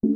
Morning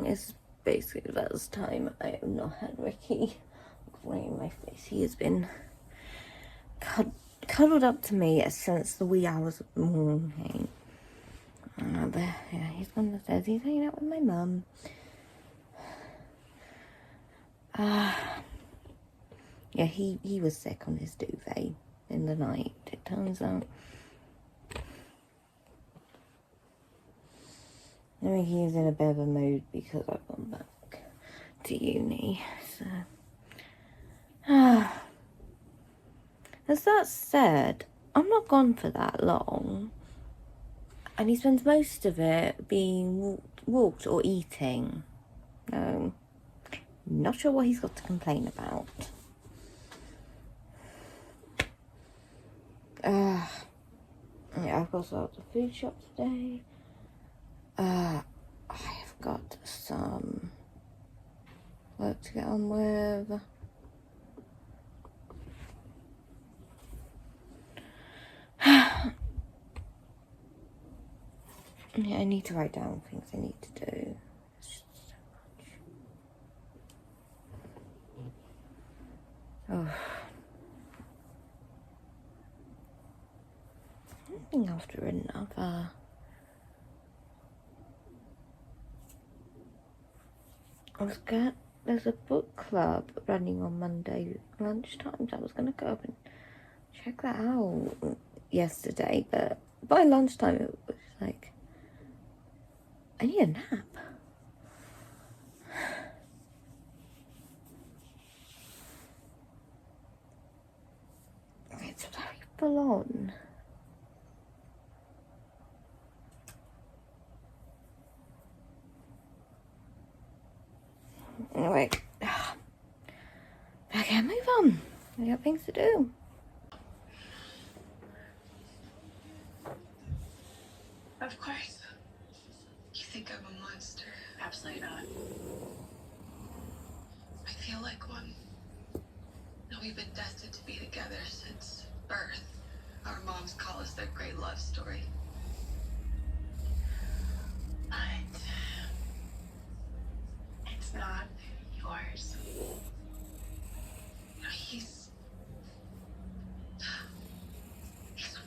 is basically the first time I have not had Ricky right in my face. He has been cuddled up to me since the wee hours of the morning. But yeah, he's gone downstairs. He's hanging out with my mum. Yeah, he was sick on his duvet in the night, it turns out. I think he's in a bit of a mood because I've gone back to uni, so... As that said, I'm not gone for that long. And he spends most of it being walked or eating. Not sure what he's got to complain about. Yeah, I've got to start the food shop today. I have got some work to get on with. Yeah, I need to write down things I need to do. It's just so much. Oh. One thing after another. There's a book club running on Monday lunchtime, so I was going to go up and check that out yesterday, but by lunchtime it was like, I need a nap. It's very full on. Anyway, I can't move on. I got things to do. Of course. You think I'm a monster? Absolutely not. I feel like one. No, we've been destined to be together since birth. Our moms call us their great love story. But it's not yours. You know, he's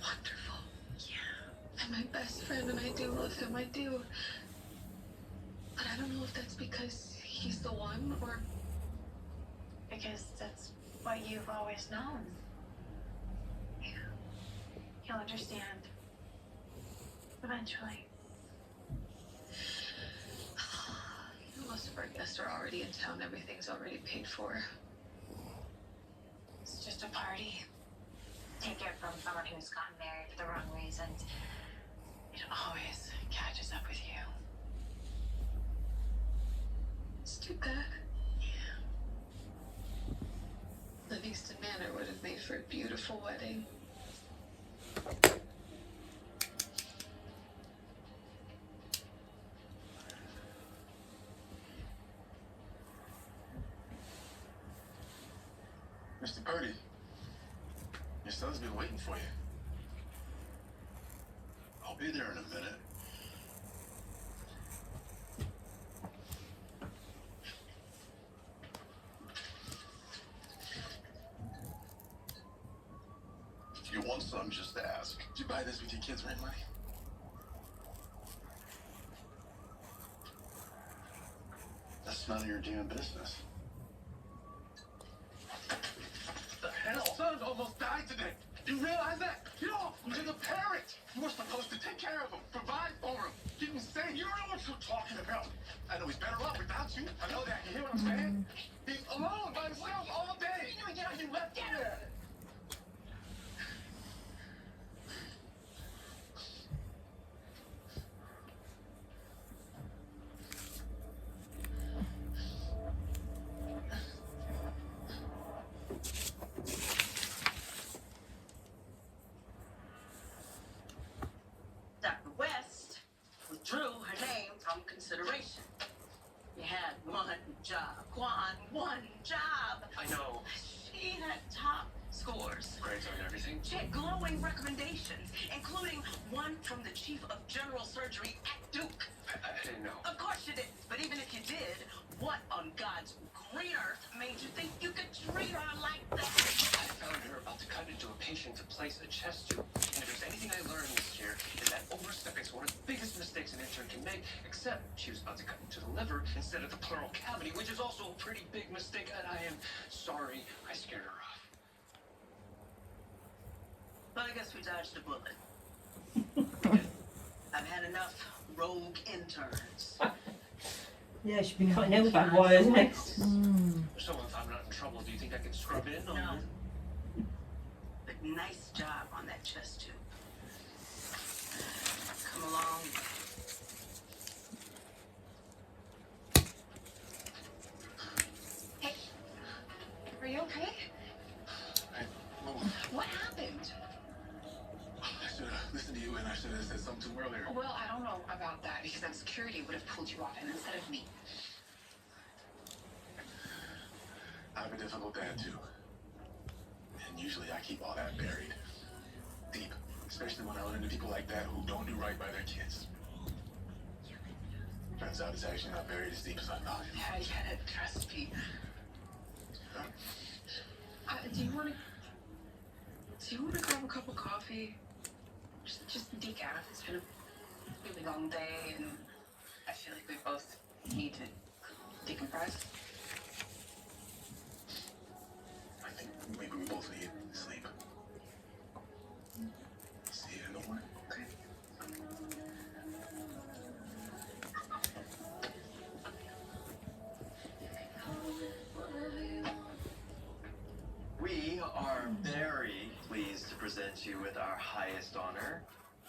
wonderful. Yeah. And my best friend, and I do love him, I do. But I don't know if that's because he's the one, or because that's what you've always known. Yeah. He'll understand. Eventually. Most of our guests are already in town. Everything's already paid for. It's just a party. Take it from someone who's gotten married for the wrong reasons. It always catches up with you. It's too bad. Yeah. Livingston Manor would have made for a beautiful wedding. Mr. Purdy, your son's been waiting for you. I'll be there in a minute. If you want something, just ask. Did you buy this with your kids' rent money? That's none of your damn business. Hell, son almost died today. You realize that? You know, you're the parent. You were supposed to take care of him, provide for him, keep him safe. You don't know what you're talking about. I know he's better off without you. I know that. You hear what I'm saying? He's alone by himself all day. You left him there. Withdrew her name from consideration. You had one job, Juan. One job. I know. She had top scores. Grades on everything. She had glowing recommendations, including one from the chief of general surgery at Duke. I didn't know. Of course you didn't. But even if you did, what on God's green earth made you think you could treat her like that? I found her about to cut into a patient to place a chest tube. And if there's anything I learned this year, is that overstepping is one of the biggest mistakes an intern can make, except she was about to cut into the liver instead of the pleural cavity, which is also a pretty big mistake, and I am sorry I scared her off. But I guess we dodged a bullet. I've had enough rogue interns. Yeah, she's been cutting out bad wire, isn't it? So if I'm not in trouble, do you think I can scrub in? No. But nice job on that chest tube. Come along. Hey, are you okay? What happened? I should have listened to you, and I should have said something too earlier. Well, I don't know about that because then security would have pulled you off him instead of me. I have a difficult dad, too. And usually I keep all that buried. Deep. Especially when I run into people like that who don't do right by their kids. Turns out it's actually not buried as deep as I thought. Yeah, I get it. Trust me. Do you want to grab a cup of coffee? Just decaf. It's been a really long day, and I feel like we both need to decompress. I think maybe we both need sleep. See you in the morning. Okay. We are very pleased to present you with our highest honor,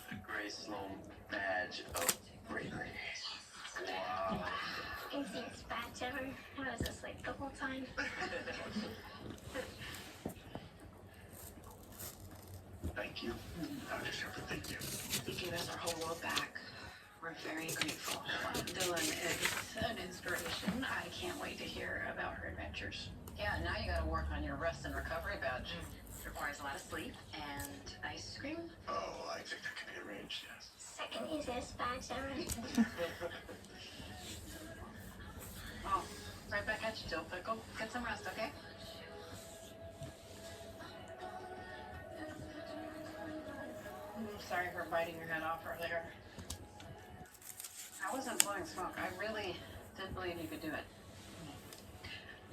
the Gray Sloan Badge of Bravery. Wow. Easiest badge ever. I was asleep the whole time. Thank you, Dr. Shepard. Thank you. You gave us our whole world back. We're very grateful. Dylan is an inspiration. I can't wait to hear about her adventures. Yeah, now you gotta work on your rest and recovery badge. Requires a lot of sleep and ice cream. Oh, I think that can be arranged, yes. Second easiest badge ever. Oh, right back at you, Jill. But go get some rest, okay? Sorry for biting your head off earlier. I wasn't blowing smoke. I really did believe you could do it.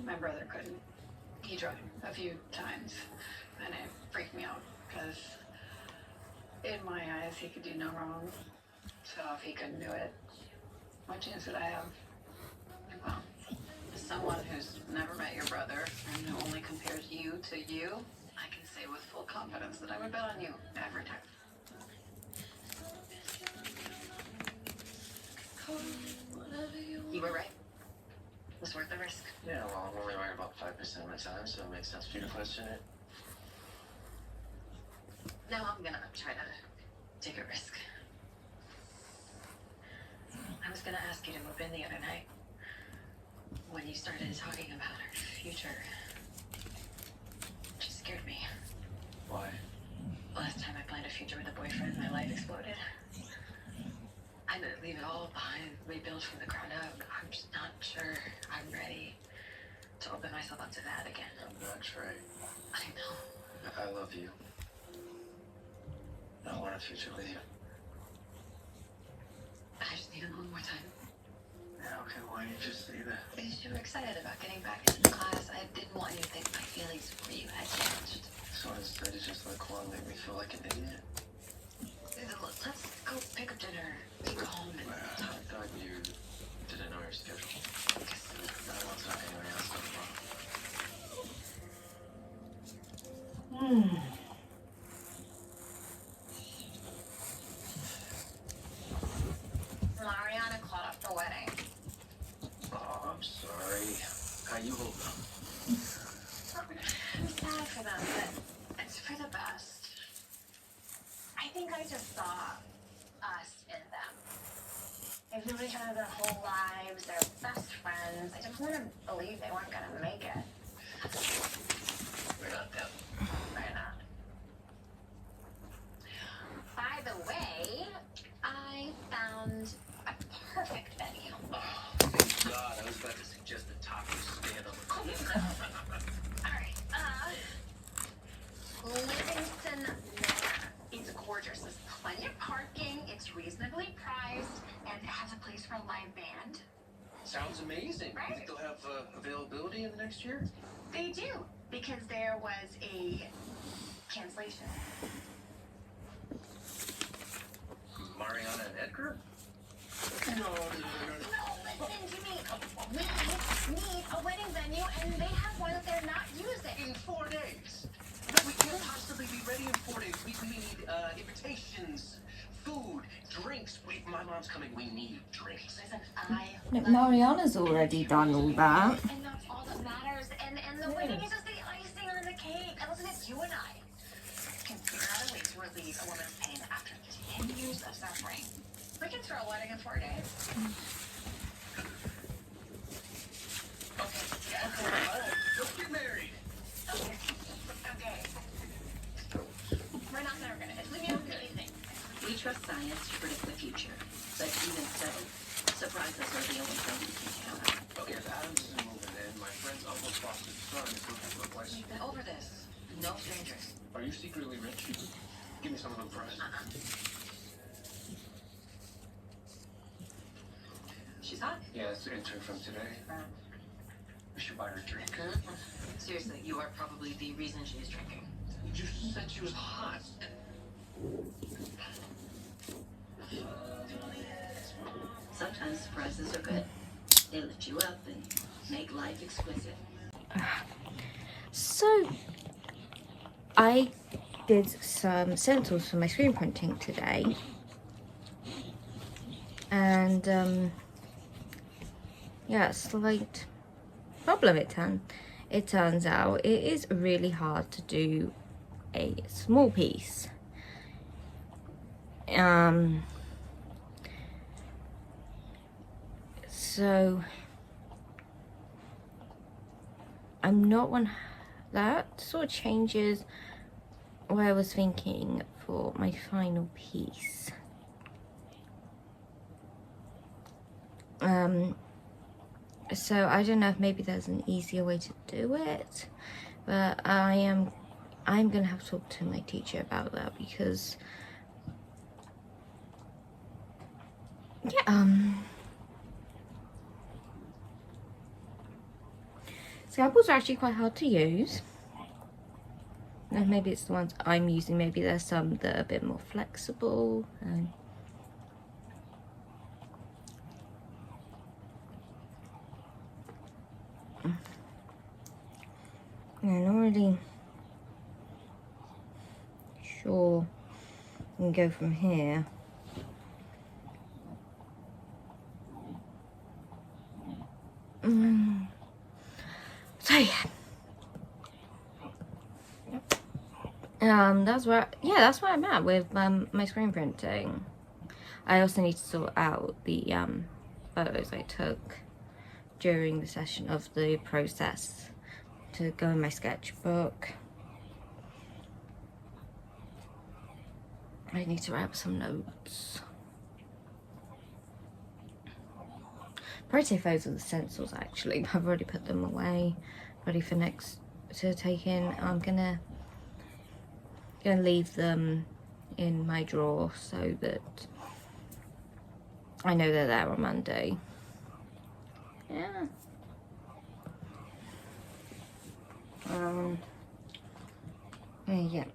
My brother couldn't. He tried a few times, and it freaked me out because, in my eyes, he could do no wrong. So if he couldn't do it, what chance did I have? Well, as someone who's never met your brother and who only compares you to you, I can say with full confidence that I would bet on you every time. You were right. It was worth the risk. Yeah, well, I'm only right about 5% of my time, so it makes sense for you to question it. Now I'm gonna try to take a risk. I was gonna ask you to move in the other night when you started talking about our future. It scared me. Why? Last time I planned a future with a boyfriend, my life exploded. I had to leave it all behind, rebuild from the ground up. I'm just not sure I'm ready to open myself up to that again. I'm not Trey. I know. I love you. I want a future with you. I just need a little more time. Yeah, okay, why didn't you just say that? Because you were excited about getting back into the class. I didn't want you to think my feelings for you had changed. So instead you just let Quan make me feel like an idiot? Look, let's go pick up dinner, go home and I talk. thought you didn't know your schedule. I don't want to talk to anyone else tomorrow. Mariana caught up the wedding. Oh, I'm sorry. How you holding up? I'm sad for them, but it's for the best. I think I just saw us in them. They've known each other their whole lives. They're best friends. I just want to believe they weren't gonna make it. We're not them. They're not. By the way, I found a perfect venue. Oh, thank God. I was about to suggest the taco stand on the corner. Alright, Livingston Manor. It's gorgeous. There's plenty of parking, it's reasonably priced, and it has a place for a live band. Sounds amazing. Right? You think they'll have availability in the next year? They do, because there was a cancellation. Mariana and Edgar? No, listen to me. We need a wedding venue, and they have one that they're not using. In 4 days. But we can't possibly be ready in 4 days. We need invitations, food, drinks. Wait, my mom's coming. We need drinks. Listen, Look, Mariana's already done all that. and that's all that matters. And the wedding is just the icing on the cake. And listen, it's you and I can figure out a way to relieve a woman's pain after 10 years of suffering. We can throw a wedding in 4 days. Okay. All right. Let's get married. Okay. We're not gonna leave me out with anything. We trust science to predict the future, but even so, surprises are the only thing we can count on. Okay, if Adams isn't moving in, my friend's uncle's foster son is looking for a place. We've been over this. No strangers. Are you secretly rich? Give me some of them first. She's hot. Yeah, it's the intern from today. We should buy her a drink. Seriously, you are probably the reason she's drinking. You said she was hot. Sometimes surprises are good. They lift you up and make life exquisite. So, I did some stencils for my screen printing today. And, yeah, slight problem it turns out. It is really hard to do a small piece. So I'm not one that sort of changes what I was thinking for my final piece. So I don't know if maybe there's an easier way to do it, but I'm gonna have to talk to my teacher about that, because yeah, scalpels are actually quite hard to use. And maybe it's the ones I'm using, maybe there's some that are a bit more flexible. I'm not really sure we can go from here. So yeah, that's where I'm at with my screen printing. I also need to sort out the photos I took during the session of the process to go in my sketchbook. I need to write up some notes. Probably take photos of the stencils actually. I've already put them away, ready for next to take in. I'm gonna leave them in my drawer so that I know they're there on Monday. Yeah. Yeah.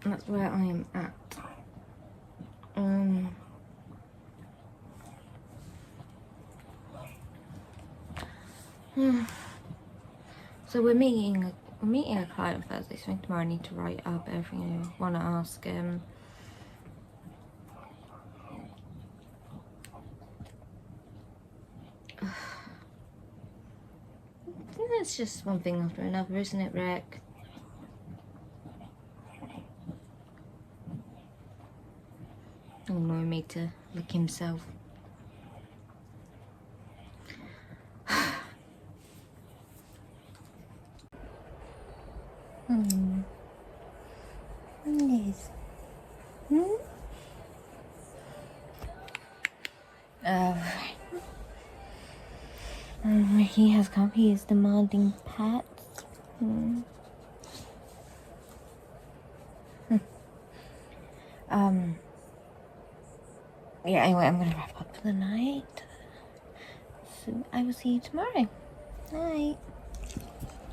That's where I am at. So we're meeting a client on Thursday, so tomorrow I need to write up everything I want to ask him. It's just one thing after another, isn't it, Rick? Oh no, made to lick himself. Yes. Ricky has come. He is demanding pets. Yeah, anyway, I'm gonna wrap up for the night. So I will see you tomorrow. Night.